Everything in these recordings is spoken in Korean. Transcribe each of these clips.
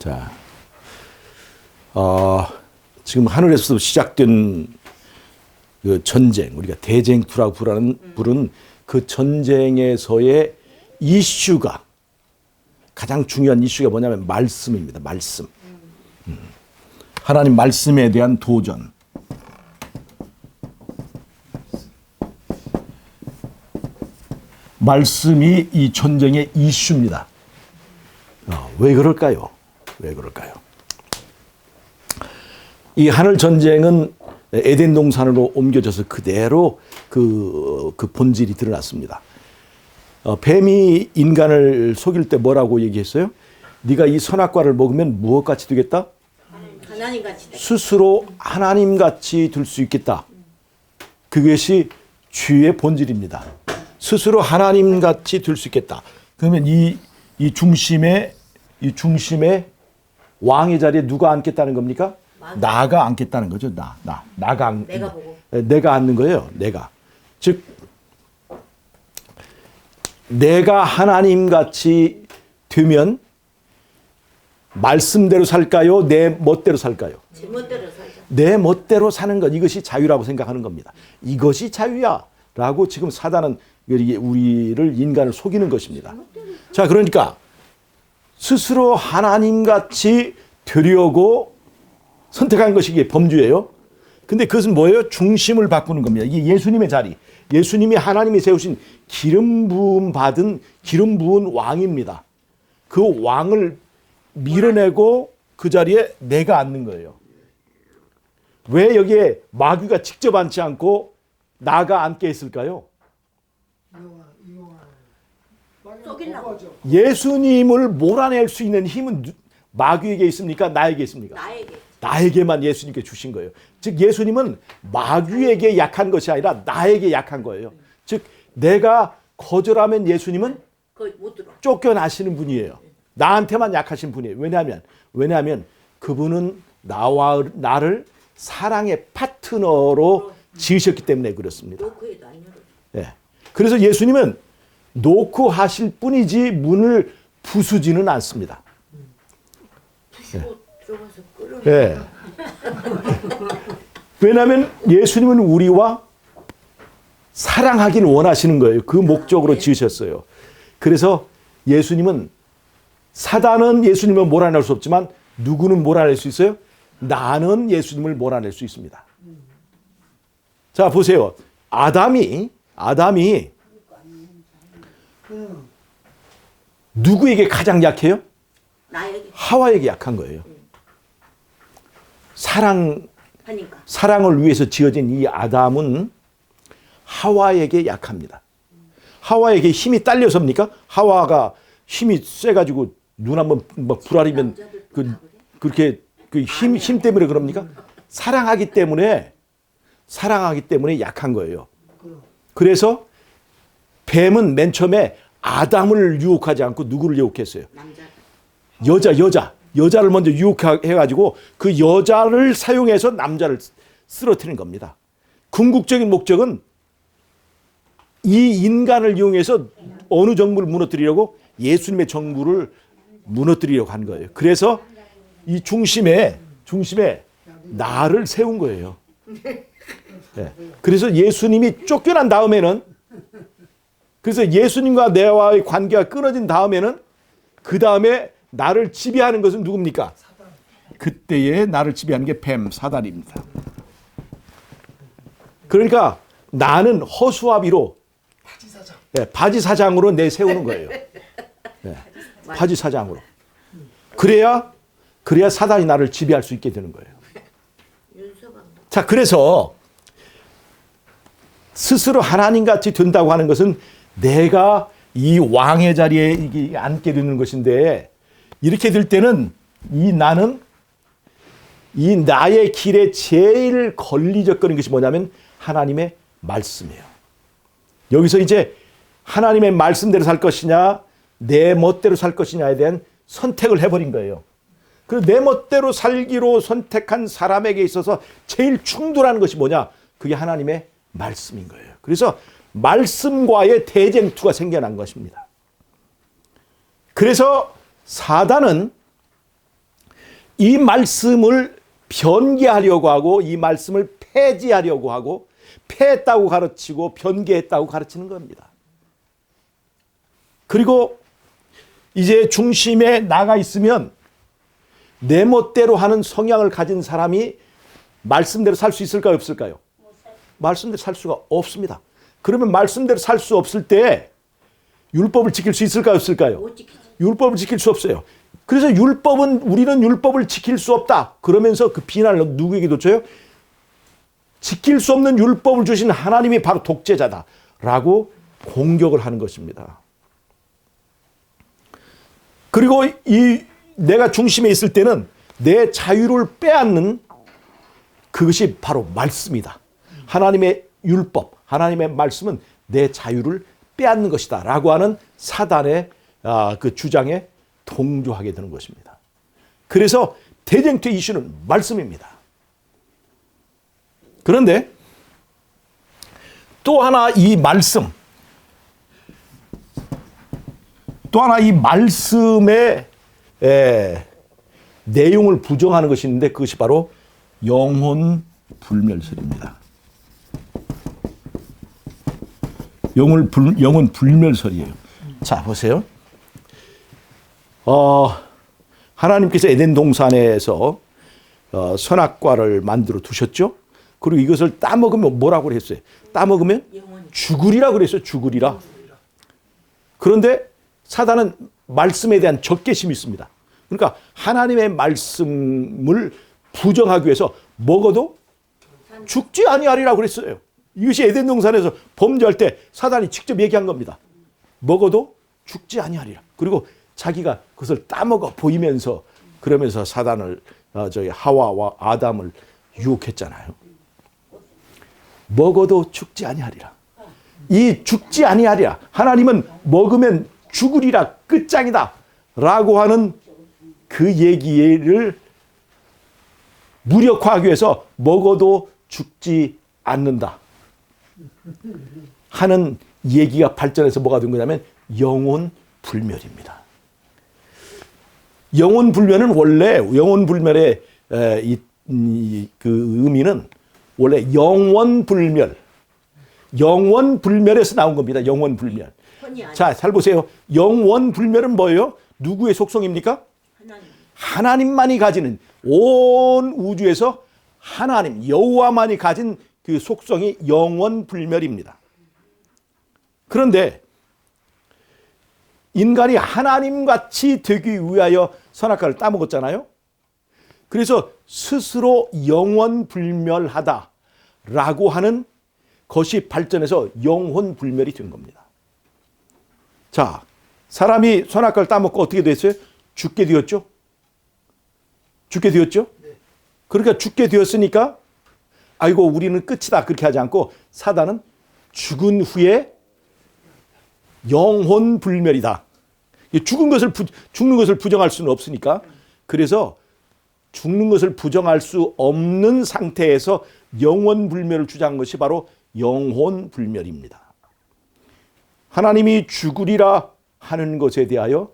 자, 지금 하늘에서 시작된 그 전쟁, 우리가 대쟁투라고 부르는 그 전쟁에서의 이슈가, 가장 중요한 이슈가 뭐냐면 말씀입니다. 말씀. 하나님 말씀에 대한 도전. 말씀이 이 전쟁의 이슈입니다. 왜 그럴까요? 왜 그럴까요? 이 하늘 전쟁은 에덴 동산으로 옮겨져서 그대로 그 본질이 드러났습니다. 뱀이 인간을 속일 때 뭐라고 얘기했어요? 네가 이 선악과를 먹으면 무엇같이 되겠다? 하나님같이 되겠다. 스스로 하나님같이 될 수 있겠다. 그것이 죄의 본질입니다. 스스로 하나님같이 될 수 있겠다. 그러면 이 중심에 왕의 자리에 누가 앉겠다는 겁니까? 나가 앉겠다는 거죠. 내가 앉는 거예요. 내가. 즉 내가 하나님같이 되면 말씀대로 살까요? 내 멋대로 살까요? 제 멋대로 살죠. 내 멋대로 사는 것, 이것이 자유라고 생각하는 겁니다. 이것이 자유야 라고 지금 사단은 우리를, 인간을 속이는 것입니다. 자, 그러니까 스스로 하나님같이 되려고 선택한 것이 이게 범죄예요. 근데 그것은 뭐예요? 중심을 바꾸는 겁니다. 이게 예수님의 자리, 예수님이 하나님이 세우신 기름 부음 받은, 기름 부은 왕입니다. 그 왕을 밀어내고 그 자리에 내가 앉는 거예요. 왜 여기에 마귀가 직접 앉지 않고 나가 앉게 했을까요? 속이려고. 예수님을 몰아낼 수 있는 힘은 마귀에게 있습니까? 나에게 있습니까? 나에게. 나에게만 예수님께 주신 거예요. 즉 예수님은 마귀에게 약한 것이 아니라 나에게 약한 거예요. 즉 내가 거절하면 예수님은 거의 못 들어. 쫓겨나시는 분이에요. 나한테만 약하신 분이에요. 왜냐하면 그분은 나를 사랑의 파트너로 지으셨기 때문에 그렇습니다. 노크에도 안 열어줘. 예. 그래서 예수님은 놓고 하실 뿐이지 문을 부수지는 않습니다. 부시고 들어가서 끌어. 예. 왜냐하면 예수님은 우리와 사랑하기를 원하시는 거예요. 그 목적으로 지으셨어요. 그래서 예수님은, 사단은 예수님을 몰아낼 수 없지만 누구는 몰아낼 수 있어요? 나는 예수님을 몰아낼 수 있습니다. 자, 보세요. 아담이 누구에게 가장 약해요? 나에게. 하와에게 약한 거예요. 하니까. 사랑을 위해서 지어진 이 아담은 하와에게 약합니다. 하와에게 힘이 딸려서입니까? 하와가 힘이 세가지고 눈 한번 막 부라리면 그렇게 힘 때문에 그럽니까? 사랑하기 때문에 약한 거예요. 그래서 뱀은 맨 처음에 아담을 유혹하지 않고 누구를 유혹했어요? 여자를 먼저 유혹해가지고 그 여자를 사용해서 남자를 쓰러뜨리는 겁니다. 궁극적인 목적은 이 인간을 이용해서 어느 정부를 무너뜨리려고? 예수님의 정부를 무너뜨리려고 한 거예요. 그래서 이 중심에 나를 세운 거예요. 네. 그래서 예수님이 쫓겨난 다음에는, 그래서 예수님과 내와의 관계가 끊어진 다음에는, 그 다음에 나를 지배하는 것은 누굽니까? 그때에 나를 지배하는 게 뱀, 사단입니다. 그러니까 나는 허수아비로, 바지사장으로 내세우는 거예요. 네. 바지사장으로. 그래야 사단이 나를 지배할 수 있게 되는 거예요. 자, 그래서 스스로 하나님같이 된다고 하는 것은 내가 이 왕의 자리에 앉게 되는 것인데, 이렇게 될 때는 나는 이 나의 길에 제일 걸리적거리는 것이 뭐냐면 하나님의 말씀이에요. 여기서 이제 하나님의 말씀대로 살 것이냐, 내 멋대로 살 것이냐에 대한 선택을 해버린 거예요. 그래서 내 멋대로 살기로 선택한 사람에게 있어서 제일 충돌하는 것이 뭐냐? 그게 하나님의 말씀인 거예요. 그래서 말씀과의 대쟁투가 생겨난 것입니다. 그래서 사단은 이 말씀을 변개하려고 하고 이 말씀을 폐지하려고 하고 폐했다고 가르치고 변개했다고 가르치는 겁니다. 그리고 이제 중심에 나가 있으면 내 멋대로 하는 성향을 가진 사람이 말씀대로 살 수 있을까요? 없을까요? 말씀대로 살 수가 없습니다. 그러면 말씀대로 살 수 없을 때 율법을 지킬 수 있을까요? 없을까요? 못 지키지. 율법을 지킬 수 없어요. 그래서 우리는 율법을 지킬 수 없다. 그러면서 그 비난을 누구에게도 줘요? 지킬 수 없는 율법을 주신 하나님이 바로 독재자다라고 공격을 하는 것입니다. 그리고 내가 중심에 있을 때는 내 자유를 빼앗는 그것이 바로 말씀이다. 하나님의 율법, 하나님의 말씀은 내 자유를 빼앗는 것이다 라고 하는 사단의 그 주장에 동조하게 되는 것입니다. 그래서 대쟁투 이슈는 말씀입니다. 그런데 또 하나 이 말씀의 내용을 부정하는 것이 있는데 그것이 바로 영혼 불멸설입니다. 영혼 불멸설이에요. 자, 보세요. 하나님께서 에덴 동산에서 선악과를 만들어 두셨죠. 그리고 이것을 따먹으면 뭐라고 했어요? 따먹으면 죽으리라고 그랬어요. 죽으리라. 그런데 사단은 말씀에 대한 적개심이 있습니다. 그러니까 하나님의 말씀을 부정하기 위해서 먹어도 죽지 아니하리라고 그랬어요. 이것이 에덴 동산에서 범죄할 때 사단이 직접 얘기한 겁니다. 먹어도 죽지 아니하리라. 그리고 자기가 그것을 따먹어 보이면서 그러면서 사단을 하와와 아담을 유혹했잖아요. 먹어도 죽지 아니하리라. 이 죽지 아니하리라. 하나님은 먹으면 죽으리라 끝장이다 라고 하는 그 얘기를 무력화하기 위해서 먹어도 죽지 않는다 하는 얘기가 발전해서 뭐가 된 거냐면 영혼 불멸입니다. 영혼 불멸은 원래 영혼 불멸의 그 의미는 원래 영원 불멸, 영원 불멸에서 나온 겁니다. 영원 불멸. 자, 잘 보세요. 영원 불멸은 뭐예요? 누구의 속성입니까? 하나님만이 가지는 온 우주에서 하나님 여호와만이 가진 그 속성이 영원 불멸입니다. 그런데 인간이 하나님같이 되기 위하여 선악과를 따먹었잖아요. 그래서 스스로 영원 불멸하다라고 하는 것이 발전해서 영혼 불멸이 된 겁니다. 자, 사람이 선악과를 따먹고 어떻게 됐어요? 죽게 되었죠? 죽게 되었죠? 그러니까 죽게 되었으니까 아이고 우리는 끝이다 그렇게 하지 않고 사단은 죽은 후에 영혼 불멸이다. 죽는 것을 부정할 수는 없으니까 그래서 죽는 것을 부정할 수 없는 상태에서 영혼 불멸을 주장한 것이 바로 영혼 불멸입니다. 하나님이 죽으리라 하는 것에 대하여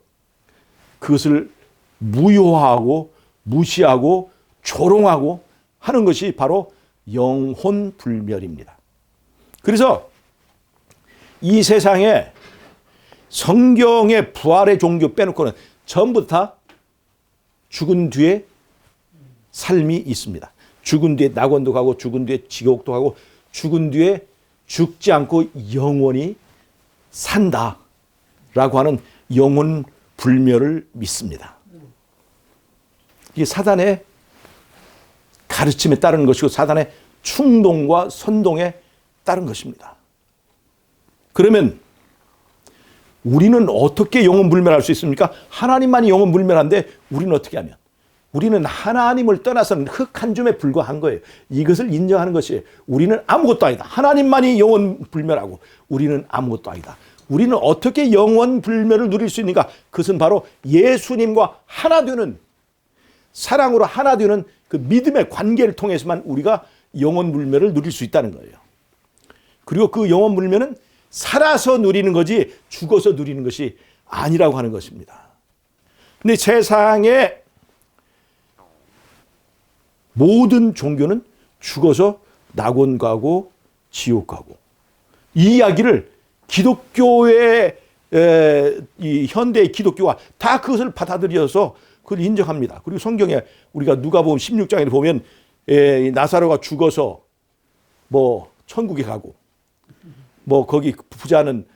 그것을 무효화하고 무시하고 조롱하고 하는 것이 바로 영혼 불멸입니다. 그래서 이 세상에 성경의 부활의 종교 빼놓고는 전부 다 죽은 뒤에 삶이 있습니다. 죽은 뒤에 낙원도 가고 죽은 뒤에 지옥도 가고 죽은 뒤에 죽지 않고 영원히 산다라고 하는 영혼 불멸을 믿습니다. 이게 사단의 가르침에 따르는 것이고 사단의 충동과 선동에 따른 것입니다. 그러면 우리는 어떻게 영혼 불멸할 수 있습니까? 하나님만이 영혼 불멸한데 우리는 어떻게 하면? 우리는 하나님을 떠나서는 흙 한 줌에 불과한 거예요. 이것을 인정하는 것이 우리는 아무것도 아니다. 하나님만이 영혼 불멸하고 우리는 아무것도 아니다. 우리는 어떻게 영혼 불멸을 누릴 수 있는가? 그것은 바로 예수님과 하나 되는 사랑으로 하나 되는 그 믿음의 관계를 통해서만 우리가 영혼 불멸을 누릴 수 있다는 거예요. 그리고 그 영혼 불멸은 살아서 누리는 거지 죽어서 누리는 것이 아니라고 하는 것입니다. 근데 세상에 모든 종교는 죽어서 낙원 가고 지옥 가고, 이 이야기를 기독교의 이 현대의 기독교가 다 그것을 받아들여서 그걸 인정합니다. 그리고 성경에 우리가 누가복음 16장에 보면 나사로가 죽어서 뭐 천국에 가고, 뭐 거기 부자는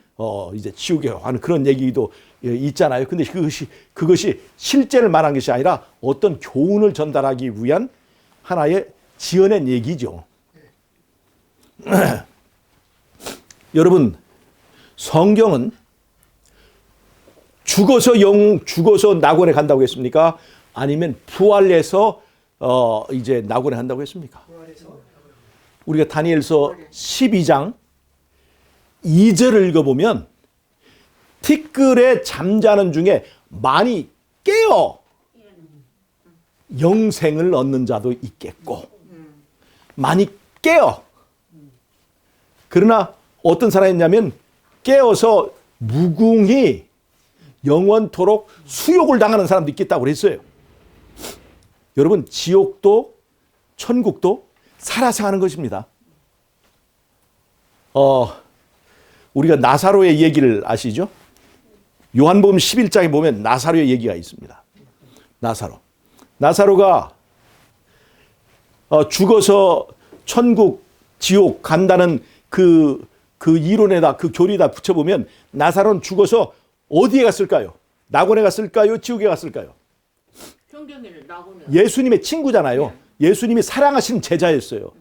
이제 지옥에 가는 그런 얘기도 있잖아요. 근데 그것이 실제를 말한 것이 아니라 어떤 교훈을 전달하기 위한 하나의 지어낸 얘기죠. 여러분, 성경은 죽어서 낙원에 간다고 했습니까? 아니면 부활해서 이제 낙원에 간다고 했습니까? 우리가 다니엘서 12장 2절을 읽어보면 티끌에 잠자는 중에 많이 깨어 영생을 얻는 자도 있겠고, 많이 깨어. 그러나 어떤 사람이냐면 깨어서 무궁히 영원토록 수욕을 당하는 사람도 있겠다고 그랬어요. 여러분, 지옥도 천국도 살아서 하는 것입니다. 우리가 나사로의 얘기를 아시죠? 요한복음 11장에 보면 나사로의 얘기가 있습니다. 나사로가 죽어서 천국, 지옥 간다는 그 이론에다, 그 교리에다 붙여보면 나사로는 죽어서 어디에 갔을까요? 낙원에 갔을까요? 지옥에 갔을까요? 성경에는 낙원에 예수님의 친구잖아요. 예수님이 사랑하신 제자였어요.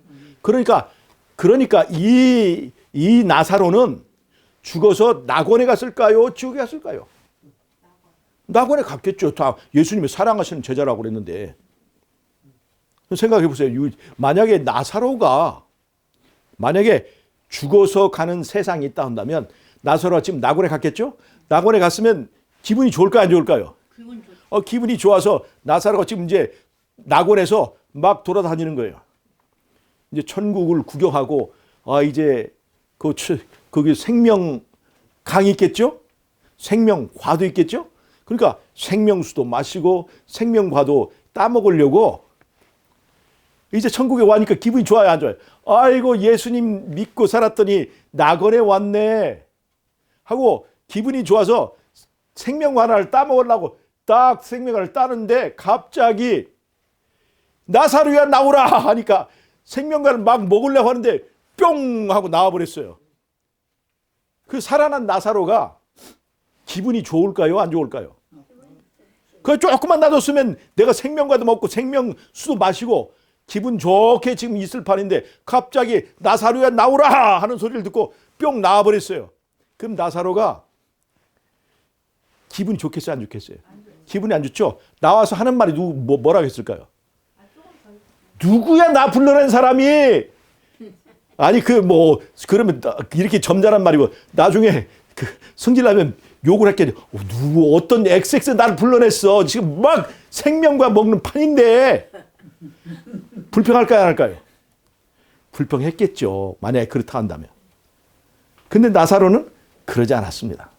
그러니까 이 나사로는 죽어서 낙원에 갔을까요? 지옥에 갔을까요? 낙원에 갔겠죠. 다 예수님이 사랑하시는 제자라고 그랬는데. 생각해 보세요. 만약에 나사로가 죽어서 가는 세상이 있다 한다면 나사로가 지금 낙원에 갔겠죠? 낙원에 갔으면 기분이 좋을까요? 안 좋을까요? 기분이 좋아서 나사로가 지금 이제 낙원에서 막 돌아다니는 거예요. 이제 천국을 구경하고, 이제 거기 생명강이 있겠죠? 생명과도 있겠죠? 그러니까 생명수도 마시고 생명과도 따먹으려고 이제 천국에 와니까 기분이 좋아요, 안 좋아요? 아이고, 예수님 믿고 살았더니 낙원에 왔네 하고 기분이 좋아서 생명과를 따먹으려고 딱 생명과를 따는데 갑자기 나사로야 나오라 하니까 생명과를 막 먹으려고 하는데 뿅 하고 나와버렸어요. 그 살아난 나사로가 기분이 좋을까요? 안 좋을까요? 그 조금만 놔뒀으면 내가 생명과도 먹고 생명수도 마시고 기분 좋게 지금 있을 판인데 갑자기 나사로야 나오라 하는 소리를 듣고 뿅 나와버렸어요. 그럼 나사로가 기분이 좋겠어요? 안 좋겠어요? 기분이 안 좋죠? 나와서 하는 말이 뭐라고 했을까요? 누구야 나 불러낸 사람이? 아니 그러면 이렇게 점잖은 말이고 나중에 성질나면 욕을 했겠죠. 어떤 XX 나를 불러냈어. 지금 막 생명과 먹는 판인데. 불평할까요, 안 할까요? 불평했겠죠. 만약에 그렇다 한다면. 근데 나사로는 그러지 않았습니다.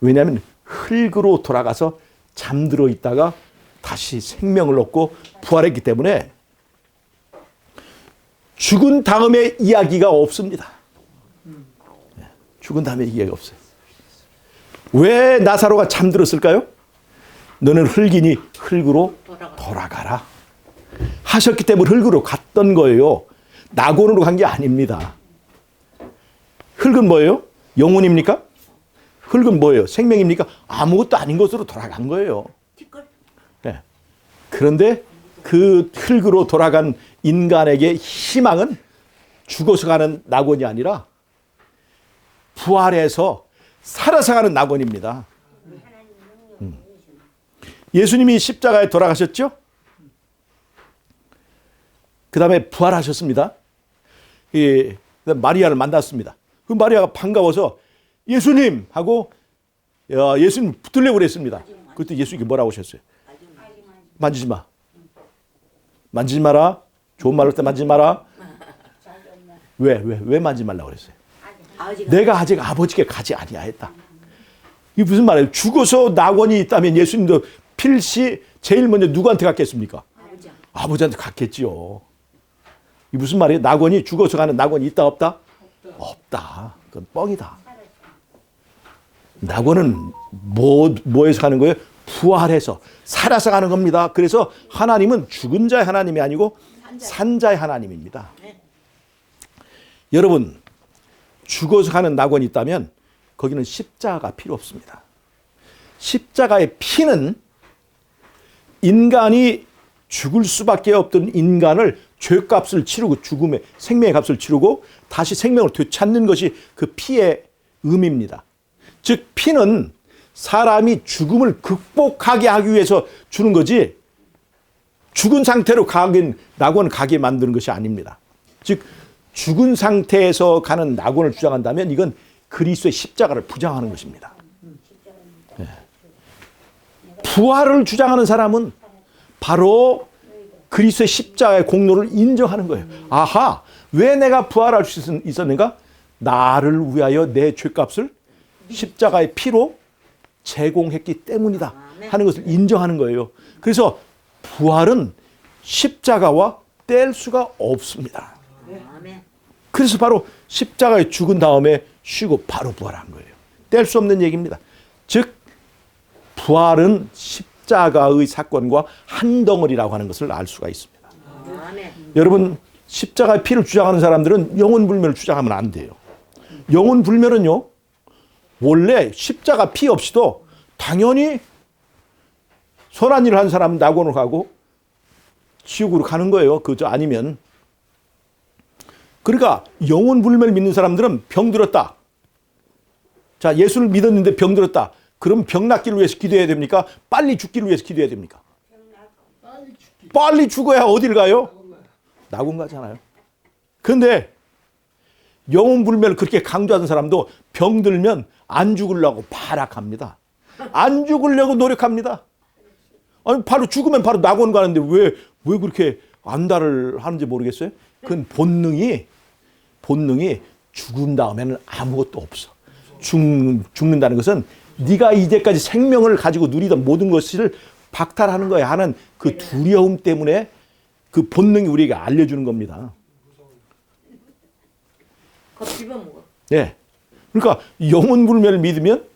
왜냐하면 흙으로 돌아가서 잠들어 있다가 다시 생명을 얻고 부활했기 때문에 죽은 다음에 이야기가 없습니다. 죽은 다음에 이야기가 없어요. 왜 나사로가 잠들었을까요? 너는 흙이니 흙으로 돌아가라 하셨기 때문에 흙으로 갔던 거예요. 낙원으로 간 게 아닙니다. 흙은 뭐예요? 영혼입니까? 흙은 뭐예요? 생명입니까? 아무것도 아닌 것으로 돌아간 거예요. 네. 그런데 그 흙으로 돌아간 인간에게 희망은 죽어서 가는 낙원이 아니라 부활해서 살아서 가는 낙원입니다. 예수님이 십자가에 돌아가셨죠? 그 다음에 부활하셨습니다. 마리아를 만났습니다. 그 마리아가 반가워서 예수님 하고 예수님 붙들려고 그랬습니다. 그때 예수님이 뭐라고 하셨어요? 만지지 마. 만지지 마라. 좋은 말 할 때 만지지 마라. 왜 만지지 말라고 그랬어요? 내가 아직 아버지께 가지 아니하였다. 이게 무슨 말이에요? 죽어서 낙원이 있다면 예수님도 필시 제일 먼저 누구한테 갔겠습니까? 아버지한테 갔겠지요. 이 무슨 말이에요? 낙원이 죽어서 가는 낙원이 있다 없다? 없다. 그건 뻥이다. 낙원은 뭐에서 가는 거예요? 부활해서 살아서 가는 겁니다. 그래서 하나님은 죽은 자의 하나님이 아니고 산자의 하나님입니다. 여러분, 죽어서 가는 낙원이 있다면 거기는 십자가가 필요 없습니다. 십자가의 피는 인간이 죽을 수밖에 없던 인간을 죄값을 치르고 죽음의 생명의 값을 치르고 다시 생명을 되찾는 것이 그 피의 의미입니다. 즉 피는 사람이 죽음을 극복하게 하기 위해서 주는 거지 죽은 상태로 낙원을 가게 만드는 것이 아닙니다. 즉 죽은 상태에서 가는 낙원을 주장한다면 이건 그리스도의 십자가를 부정하는 것입니다. 네. 부활을 주장하는 사람은 바로 그리스도의 십자가의 공로를 인정하는 거예요. 아하, 왜 내가 부활할 수 있었는가? 나를 위하여 내 죄값을 십자가의 피로 제공했기 때문이다 하는 것을 인정하는 거예요. 그래서 부활은 십자가와 뗄 수가 없습니다. 그래서 바로 십자가에 죽은 다음에 쉬고 바로 부활한 거예요. 뗄 수 없는 얘기입니다. 즉 부활은 십자가의 사건과 한 덩어리라고 하는 것을 알 수가 있습니다. 여러분, 십자가의 피를 주장하는 사람들은 영혼불멸을 주장하면 안 돼요. 영혼불멸은요, 원래 십자가 피 없이도 당연히 선한 일을 한 사람은 낙원으로 가고 지옥으로 가는 거예요. 그저 아니면. 그러니까 영혼불멸 믿는 사람들은 병 들었다. 자, 예수를 믿었는데 병 들었다. 그럼 병 낫기를 위해서 기도해야 됩니까? 빨리 죽기를 위해서 기도해야 됩니까? 빨리 죽어야 어딜 가요? 낙원 가잖아요. 그런데 영혼불멸을 그렇게 강조하는 사람도 병 들면 안 죽으려고 발악합니다. 안 죽으려고 노력합니다. 아니, 바로 죽으면 바로 낙원 가는데 왜 그렇게 안달을 하는지 모르겠어요? 그건 본능이 죽은 다음에는 아무것도 없어. 죽는다는 것은 네가 이제까지 생명을 가지고 누리던 모든 것을 박탈하는 거야 하는 그 두려움 때문에 그 본능이 우리에게 알려주는 겁니다. 네. 그러니까 영혼불멸을 믿으면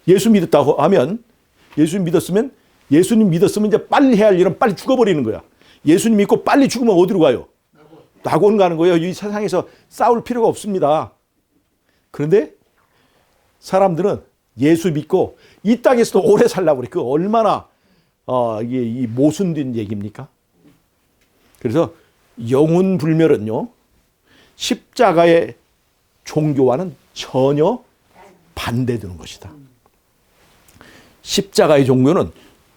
예수 믿었다고 하면 예수님 믿었으면 이제 빨리 해야 할 일은 빨리 죽어버리는 거야. 예수님 믿고 빨리 죽으면 어디로 가요? 낙원 가는 거예요. 이 세상에서 싸울 필요가 없습니다. 그런데 사람들은 예수 믿고 이 땅에서도 오래 살라고 그래. 그 얼마나 이게 이 모순된 얘기입니까? 그래서 영혼불멸은요, 십자가의 종교와는 전혀 반대되는 것이다. 십자가의 종교는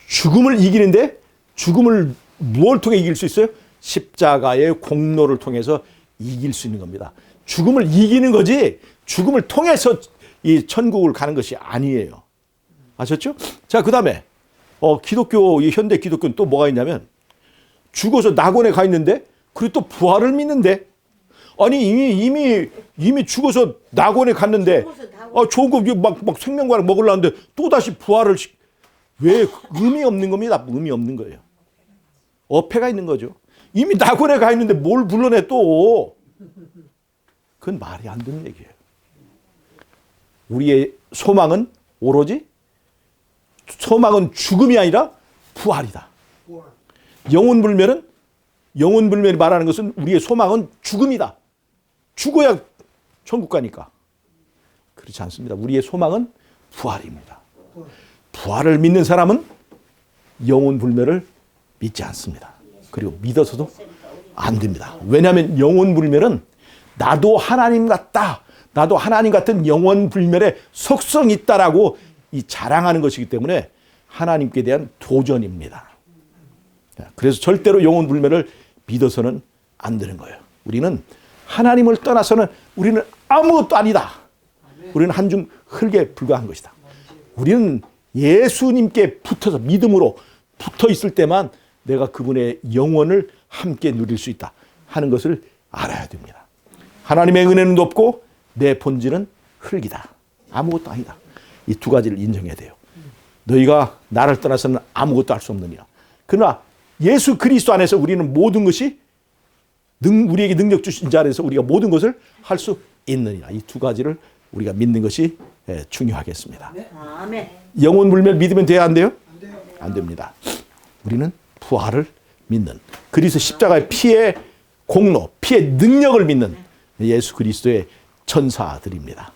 죽음을 이기는데 죽음을 무엇을 통해 이길 수 있어요? 십자가의 공로를 통해서 이길 수 있는 겁니다. 죽음을 이기는 거지 죽음을 통해서 이 천국을 가는 것이 아니에요. 아셨죠? 자, 그 다음에 기독교, 이 현대 기독교는 또 뭐가 있냐면 죽어서 낙원에 가 있는데 그리고 또 부활을 믿는데 아니 이미 죽어서 낙원에 갔는데 좋은 거 막 생명과를 먹으려는데 또 다시 부활을 왜 의미 없는 겁니다. 의미 없는 거예요. 어폐가 있는 거죠. 이미 낙원에 가 있는데 뭘 불러내 또. 그건 말이 안 되는 얘기예요. 우리의 소망은 오로지 소망은 죽음이 아니라 부활이다. 영혼불멸이 말하는 것은 우리의 소망은 죽음이다. 죽어야 천국 가니까. 그렇지 않습니다. 우리의 소망은 부활입니다. 부활을 믿는 사람은 영혼불멸을 믿지 않습니다. 그리고 믿어서도 안 됩니다. 왜냐하면 영혼불멸은 나도 하나님 같다. 나도 하나님 같은 영혼불멸의 속성이 있다라고 이 자랑하는 것이기 때문에 하나님께 대한 도전입니다. 그래서 절대로 영혼불멸을 믿어서는 안 되는 거예요. 우리는 하나님을 떠나서는 우리는 아무것도 아니다. 우리는 한줌 흙에 불과한 것이다. 우리는 예수님께 붙어서 믿음으로 붙어 있을 때만 내가 그분의 영원을 함께 누릴 수 있다 하는 것을 알아야 됩니다. 하나님의 은혜는 높고 내 본질은 흙이다. 아무것도 아니다. 이 두 가지를 인정해야 돼요. 너희가 나를 떠나서는 아무것도 할 수 없느니라. 그러나 예수 그리스도 안에서 우리는 모든 것이 우리에게 능력 주신 자 안에서 우리가 모든 것을 할 수 있느니라. 이 두 가지를 우리가 믿는 것이 중요하겠습니다. 아멘. 영혼 물멸 믿으면 돼야 안 돼요? 안 됩니다. 우리는 부활을 믿는 그리스도 십자가의 피의 공로, 피의 능력을 믿는 예수 그리스도의 천사들입니다.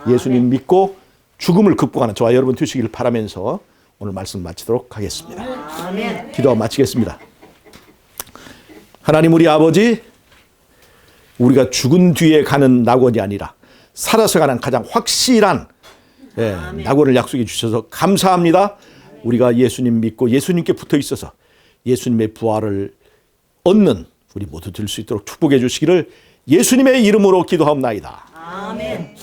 예수님 믿고 죽음을 극복하는 저와 여러분 되시기를 바라면서 오늘 말씀 마치도록 하겠습니다. 아멘. 기도하고 마치겠습니다. 하나님 우리 아버지, 우리가 죽은 뒤에 가는 낙원이 아니라 살아서 가는 가장 확실한 낙원을 약속해 주셔서 감사합니다. 우리가 예수님 믿고 예수님께 붙어 있어서 예수님의 부활을 얻는 우리 모두 될 수 있도록 축복해 주시기를 예수님의 이름으로 기도하옵나이다. 아멘.